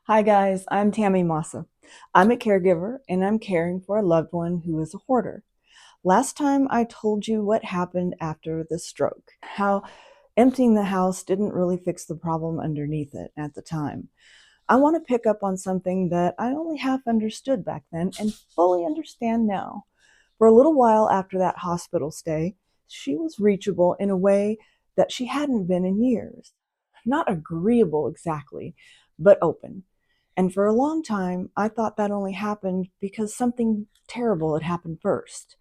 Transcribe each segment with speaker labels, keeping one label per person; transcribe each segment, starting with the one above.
Speaker 1: Hi guys, I'm Tammy Massa. I'm a caregiver and I'm caring for a loved one who is a hoarder. Last time I told you what happened after the stroke, how emptying the house didn't really fix the problem underneath it at the time. I want to pick up on something that I only half understood back then and fully understand now. For a little while after that hospital stay, she was reachable in a way that she hadn't been in years. Not agreeable exactly, but open. And for a long time, I thought that only happened because something terrible had happened first.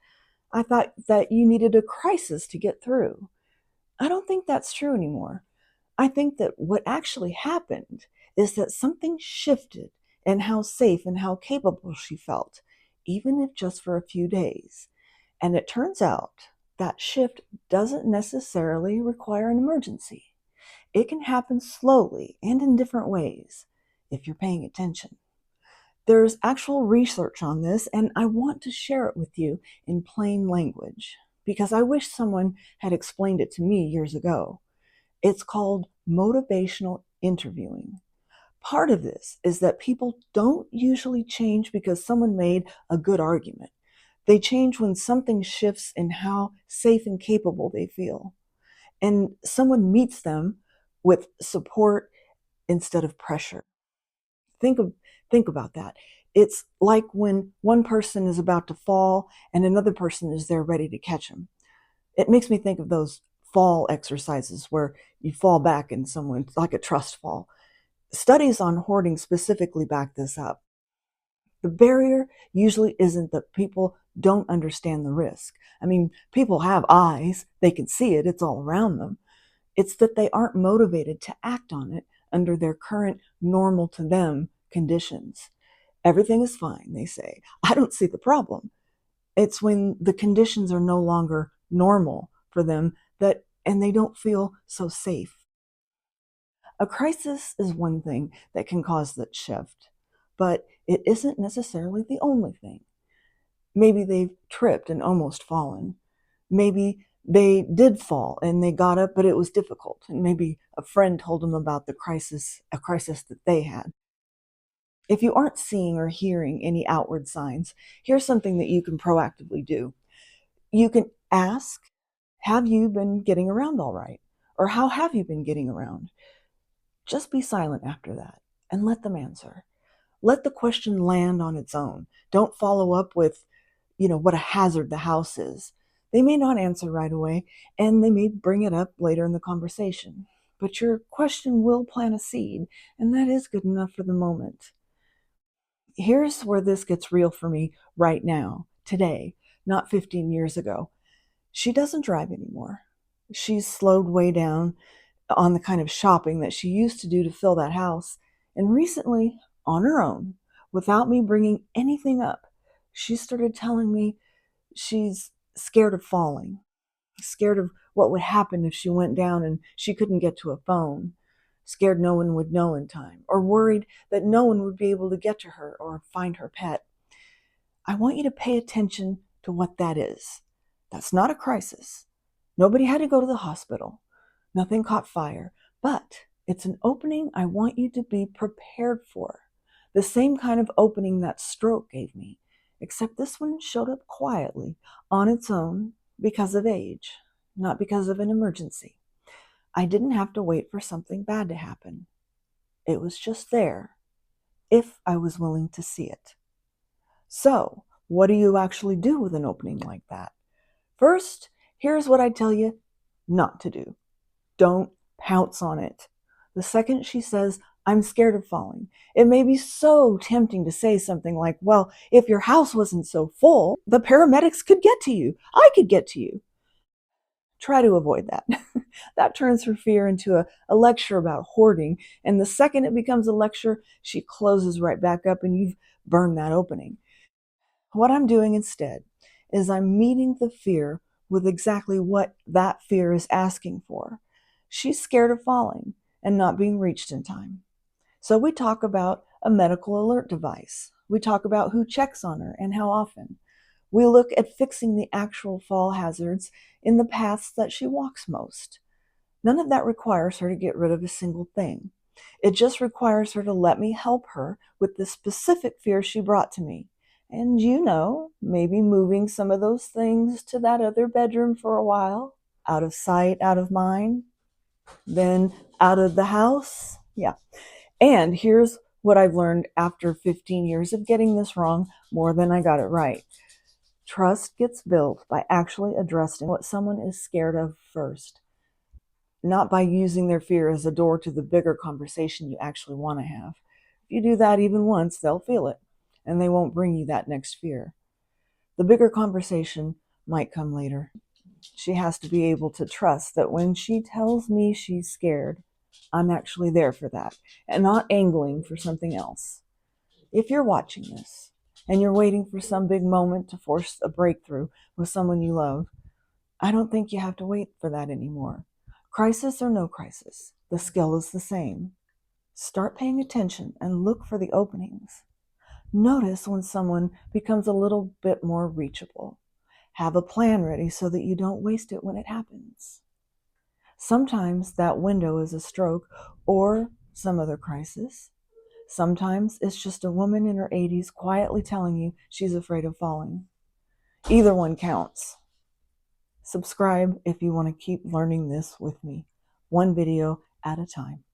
Speaker 1: I thought that you needed a crisis to get through. I don't think that's true anymore. I think that what actually happened is that something shifted in how safe and how capable she felt, even if just for a few days. And it turns out that shift doesn't necessarily require an emergency. It can happen slowly and in different ways if you're paying attention. There's actual research on this, and I want to share it with you in plain language because I wish someone had explained it to me years ago. It's called motivational interviewing. Part of this is that people don't usually change because someone made a good argument. They change when something shifts in how safe and capable they feel. And someone meets them with support instead of pressure. Think of think about that. It's like when one person is about to fall and another person is there ready to catch him. It makes me think of those fall exercises where you fall back and someone like a trust fall. Studies on hoarding specifically back this up. The barrier usually isn't that people don't understand the risk. I mean, people have eyes, they can see it, it's all around them. It's that they aren't motivated to act on it under their current normal to them conditions. Everything is fine, they say. I don't see the problem. It's when the conditions are no longer normal for them that and they don't feel so safe. A crisis is one thing that can cause that shift, but it isn't necessarily the only thing. Maybe they've tripped and almost fallen. Maybe they did fall and they got up, but it was difficult. And maybe a friend told them about a crisis that they had. If you aren't seeing or hearing any outward signs, here's something that you can proactively do. You can ask, have you been getting around all right? Or how have you been getting around? Just be silent after that and let them answer. Let the question land on its own. Don't follow up with, what a hazard the house is. They may not answer right away, and they may bring it up later in the conversation. But your question will plant a seed, and that is good enough for the moment. Here's where this gets real for me right now, today, not 15 years ago. She doesn't drive anymore. She's slowed way down on the kind of shopping that she used to do to fill that house. And recently, on her own, without me bringing anything up, she started telling me she's scared of falling, scared of what would happen if she went down and she couldn't get to a phone, scared no one would know in time, or worried that no one would be able to get to her or find her pet. I want you to pay attention to what that is. That's not a crisis. Nobody had to go to the hospital. Nothing caught fire, but it's an opening I want you to be prepared for. The same kind of opening that stroke gave me, except this one showed up quietly on its own because of age, not because of an emergency. I didn't have to wait for something bad to happen. It was just there if I was willing to see it. So, what do you actually do with an opening like that? First, here's what I tell you not to do. Don't pounce on it. The second she says, I'm scared of falling, it may be so tempting to say something like, well, if your house wasn't so full, the paramedics could get to you. I could get to you. Try to avoid that. That turns her fear into a lecture about hoarding. And the second it becomes a lecture, she closes right back up and you've burned that opening. What I'm doing instead is I'm meeting the fear with exactly what that fear is asking for. She's scared of falling and not being reached in time. So we talk about a medical alert device. We talk about who checks on her and how often. We look at fixing the actual fall hazards in the paths that she walks most. None of that requires her to get rid of a single thing. It just requires her to let me help her with the specific fear she brought to me. And maybe moving some of those things to that other bedroom for a while, out of sight, out of mind, then out of the house. Yeah. And here's what I've learned after 15 years of getting this wrong more than I got it right. Trust gets built by actually addressing what someone is scared of first, not by using their fear as a door to the bigger conversation you actually want to have. If you do that even once, they'll feel it, and they won't bring you that next fear. The bigger conversation might come later. She has to be able to trust that when she tells me she's scared, I'm actually there for that and not angling for something else. If you're watching this and you're waiting for some big moment to force a breakthrough with someone you love, I don't think you have to wait for that anymore. Crisis or no crisis, the skill is the same. Start paying attention and look for the openings. Notice when someone becomes a little bit more reachable. Have a plan ready so that you don't waste it when it happens. Sometimes that window is a stroke or some other crisis. Sometimes it's just a woman in her 80s quietly telling you she's afraid of falling. Either one counts. Subscribe if you want to keep learning this with me, one video at a time.